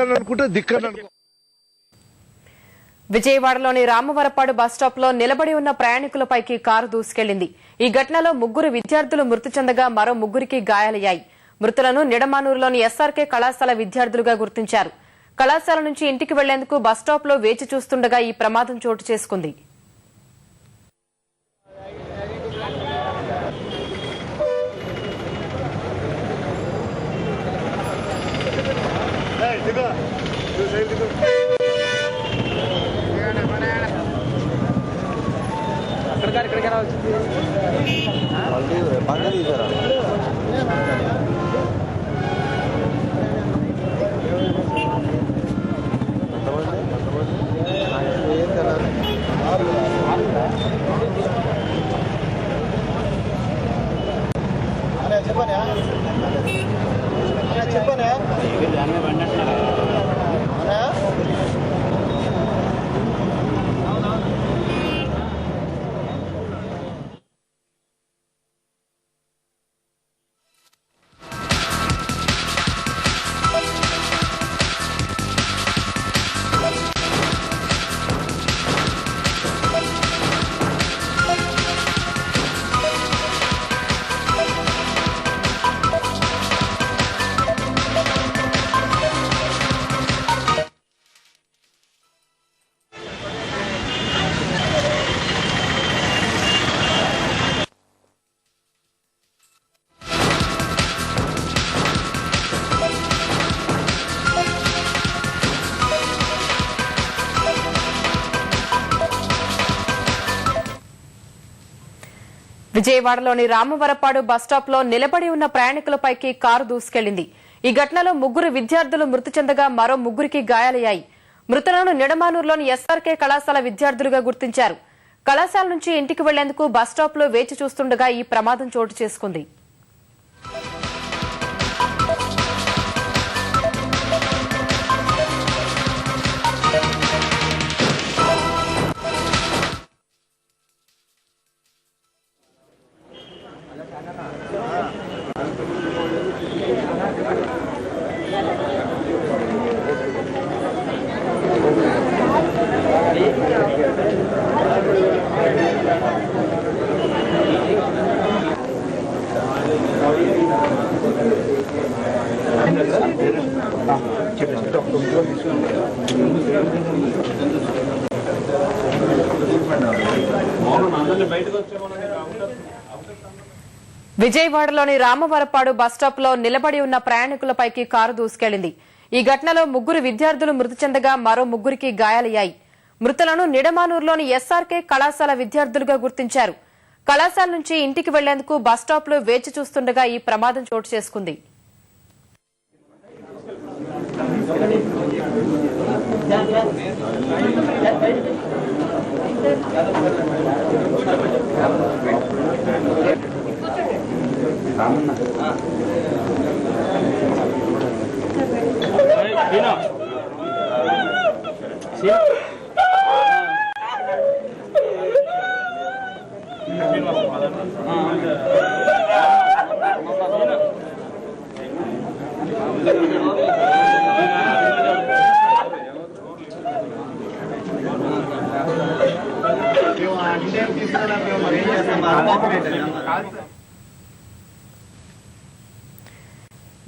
అనుకుంటే దిక్కని విజయవాడలోని రామవరపాడు బస్టాప్ లో నిలబడి ఉన్న ప్రయాణికులపైకి కారు దూసుకెళ్లింది. ఈ ఘటనలో 3 విద్యార్థులు మృతి చెందగా మరో 3కి గాయాలయ్యాయి. మృతులను నిడమానూరులోని ఎస్ఆర్కే కళాశాల విద్యార్థులుగా గుర్తించారు. కళాశాల నుంచి ఇంటికి వెళ్లేందుకు బస్టాప్ లో వేచి చూస్తుండగా ఈ ప్రమాదం చోటు చేసుకుంది. విజయవాడలోని రామవరపాడు బస్టాప్ లో నిలబడి ఉన్న ప్రయాణికులపైకి కారు దూసుకెళ్లింది. ఈ ఘటనలో 3 విద్యార్థులు మృతి చెందగా మరో 3కి గాయాలయ్యాయి. మృతులను నిడమానూరులోని ఎస్ఆర్కే కళాశాల విద్యార్థులుగా గుర్తించారు. కళాశాల నుంచి ఇంటికి వెళ్లేందుకు బస్టాప్ లో వేచి చూస్తుండగా ఈ ప్రమాదం చోటు చేసుకుంది. విజయవాడలోని రామవరపాడు బస్టాప్ లో నిలబడి ఉన్న ప్రయాణికులపైకి కారు దూసుకెళ్లింది. ఈ ఘటనలో 3 విద్యార్థులు మృతి చెందగా మరో 3కి గాయాలయ్యాయి. మృతులను నిడమానూరులోని ఎస్ఆర్కే కళాశాల విద్యార్థులుగా గుర్తించారు. కళాశాల నుంచి ఇంటికి వెళ్లేందుకు బస్టాప్ లో వేచి చూస్తుండగా ఈ ప్రమాదం చోటు చేసుకుంది.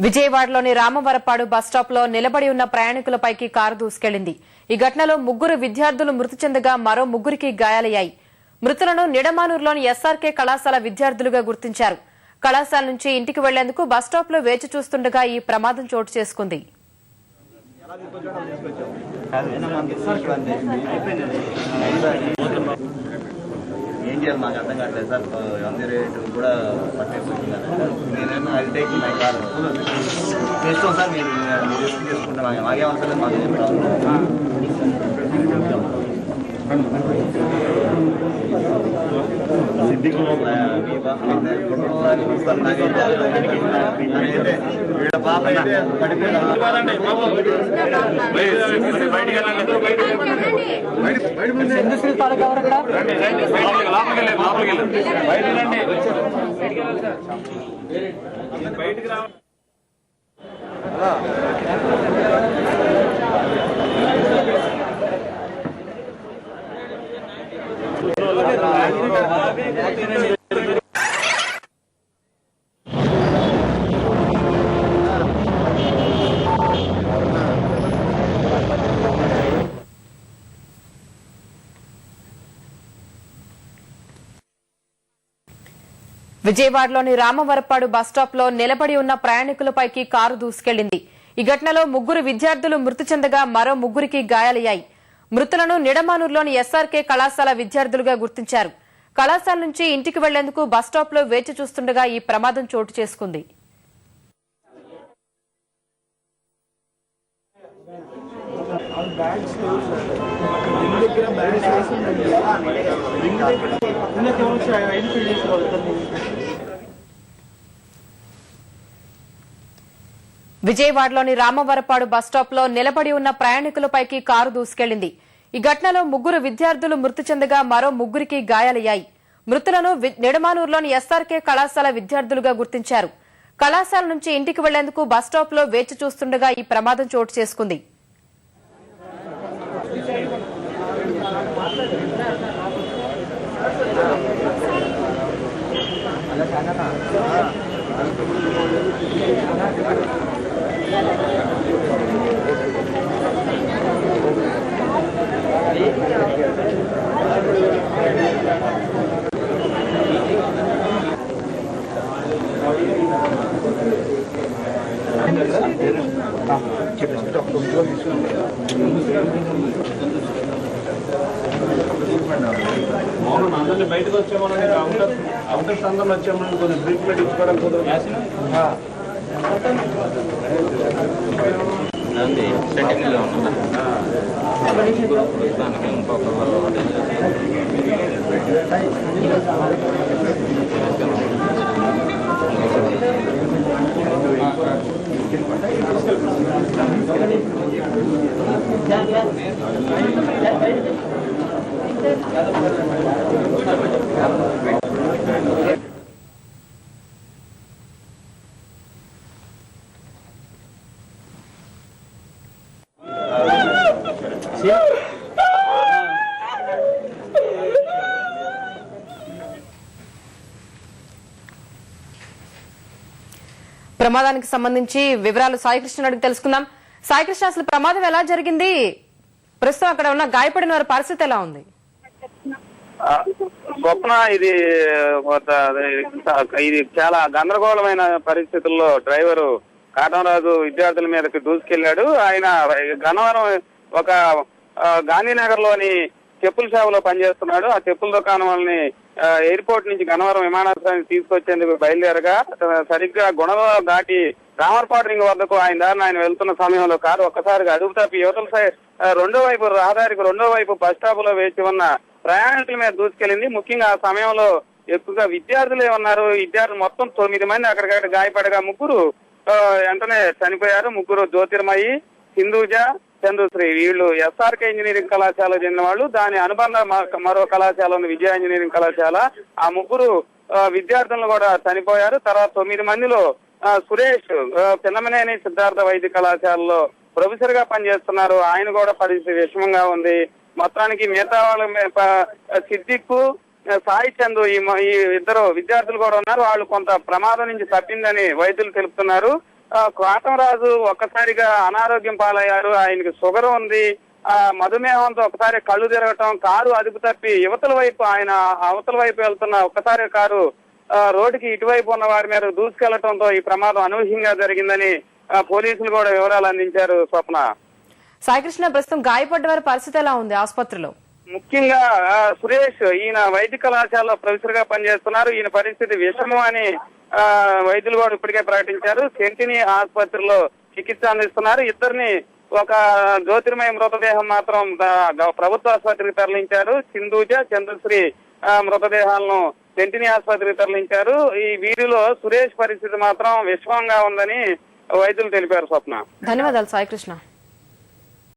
విజయవాడలోని రామవరపాడు బస్టాప్ లో నిలబడి ఉన్న ప్రయాణికులపైకి కారు దూసుకెళ్లింది. ఈ ఘటనలో 3 విద్యార్థులు మృతి చెందగా మరో 3కి గాయాలయ్యాయి. మృతులను నిడమానూరులోని ఎస్ఆర్కే కళాశాల విద్యార్థులుగా గుర్తించారు. కళాశాల నుంచి ఇంటికి వెళ్లేందుకు బస్టాప్ లో వేచి చూస్తుండగా ఈ ప్రమాదం చోటు చేసుకుంది. ఏం చేయాలి మాకు అర్థం కావట్లేదు సార్. అన్ని రేటు కూడా పట్టేస్తున్నాను. అది టేక్ మై కార్ ఇష్టం సార్. మీరు రిస్క్ చేసుకుంటే మాకే అవసరం మాకు వీళ్ళ పాప అయితే బయటికి విజయవాడలోని రామవరపాడు బస్టాప్ లో నిలబడి ఉన్న ప్రయాణికులపైకి కారు దూసుకెళ్లింది. ఈ ఘటనలో 3 విద్యార్థులు మృతి చెందగా మరో 3కి గాయాలయ్యాయి. మృతులను నిడమానూరులోని ఎస్ఆర్కే కళాశాల విద్యార్థులుగా గుర్తించారు. కళాశాల నుంచి ఇంటికి వెళ్లేందుకు బస్టాప్ లో వేచి చూస్తుండగా ఈ ప్రమాదం చోటు చేసుకుంది. విజయవాడలోని రామవరపాడు బస్టాప్ లో నిలబడి ఉన్న ప్రయాణికులపైకి కారు దూసుకెళ్లింది. ఈ ఘటనలో 3 విద్యార్థులు మృతి చెందగా మరో 3కి గాయాలయ్యాయి. మృతులను నిడమానూరులోని ఎస్ఆర్కే కళాశాల విద్యార్థులుగా గుర్తించారు. కళాశాల నుంచి ఇంటికి వెళ్లేందుకు బస్టాప్ లో వేచి చూస్తుండగా ఈ ప్రమాదం చోటు చేసుకుంది. అందరినీ బయటకు వచ్చామని అవుటర్ సంఘంలో వచ్చామని కొంచెం ట్రీట్మెంట్ ఇచ్చుకోవడం కుదరదు. ప్రమాదానికి సంబంధించి వివరాలు సాయికృష్ణ అడిగి తెలుసుకుందాం. సాయికృష్ణ, అసలు ప్రమాదం ఎలా జరిగింది? ప్రస్తుతం అక్కడ ఉన్న గాయపడిన వారి పరిస్థితి ఎలా ఉంది? స్వప్న, ఇది చాలా గందరగోళమైన పరిస్థితుల్లో డ్రైవరు కాటంరాజు విద్యార్థుల మీదకి దూసుకెళ్లాడు. ఆయన గన్నవరం ఒక గాంధీనగర్ లోని చెప్పుల షాపులో పనిచేస్తున్నాడు. ఆ చెప్పుల దుకాణం వాళ్ళని ఎయిర్పోర్ట్ నుంచి గన్నవరం విమానాశ్రయానికి తీసుకొచ్చేందుకు బయలుదేరగా సరిగ్గా గుణలో దాటి రామర్పాడు రింగ్ వద్దకు ఆయన దారిని ఆయన వెళ్తున్న సమయంలో కారు ఒక్కసారిగా అదుపు తప్పి యువతల సైడ్ రహదారికి రెండో వైపు బస్ స్టాప్ లో వేచి ఉన్న ప్రయాణికుల మీద దూసుకెళ్లింది. ముఖ్యంగా ఆ సమయంలో ఎక్కువగా విద్యార్థులే ఉన్నారు. విద్యార్థులు మొత్తం 9 మంది అక్కడికక్కడ గాయపడగా 3 వెంటనే చనిపోయారు. 3 జ్యోతిర్మయి, సింధూజ, చంద్రశ్రీ. వీళ్ళు ఎస్ఆర్కే ఇంజనీరింగ్ కళాశాల చెందిన వాళ్ళు. దాని అనుబంధ మరో కళాశాల ఉంది, విజయ ఇంజనీరింగ్ కళాశాల. ఆ 3 విద్యార్థులను కూడా చనిపోయారు. తర్వాత 9 మందిలో సురేష్ పిన్నమనేని సిద్ధార్థ వైద్య కళాశాలలో ప్రొఫెసర్ గా పనిచేస్తున్నారు. ఆయన కూడా పరిస్థితి విషమంగా ఉంది. మొత్తానికి మిగతా వాళ్ళ సిద్దిక్కు, సాయి చందు ఈ 2 విద్యార్థులు కూడా ఉన్నారు. వాళ్ళు కొంత ప్రమాదం నుంచి తప్పిందని వైద్యులు తెలుపుతున్నారు. కాటంరాజు ఒక్కసారిగా అనారోగ్యం పాలయ్యారు. ఆయనకి షుగర్ ఉంది. మధుమేహంతో ఒకసారి కళ్ళు తిరగటం, కారు అదుపు తప్పి ఆయన అవతల వైపు వెళ్తున్న ఒక్కసారి కారు రోడ్డుకి ఇటువైపు ఉన్న వారి మీద దూసుకెళ్లడంతో ఈ ప్రమాదం అనూహ్యంగా జరిగిందని పోలీసులు కూడా వివరాలు అందించారు. స్వప్న, సాయికృష్ణ, ప్రస్తుతం గాయపడ్డ వారి పరిస్థితి ఎలా ఉంది ఆసుపత్రిలో? ముఖ్యంగా సురేష్, ఈయన వైద్య కళాశాలలో ప్రొఫెసర్ గా పనిచేస్తున్నారు. ఈయన పరిస్థితి విషమం అని వైద్యులు కూడా ఇప్పటికే ప్రకటించారు. సెంటినీ ఆసుపత్రిలో చికిత్స అందిస్తున్నారు. ఇద్దరిని ఒక జ్యోతిర్మయ మృతదేహం మాత్రం ప్రభుత్వ ఆసుపత్రికి తరలించారు. సింధూజ, చంద్రశ్రీ మృతదేహాలను సెంటినీ ఆసుపత్రికి తరలించారు. ఈ వీరిలో సురేష్ పరిస్థితి మాత్రం విషమంగా ఉందని వైద్యులు తెలిపారు. స్వప్న, ధన్యవాదాలు సాయికృష్ణ.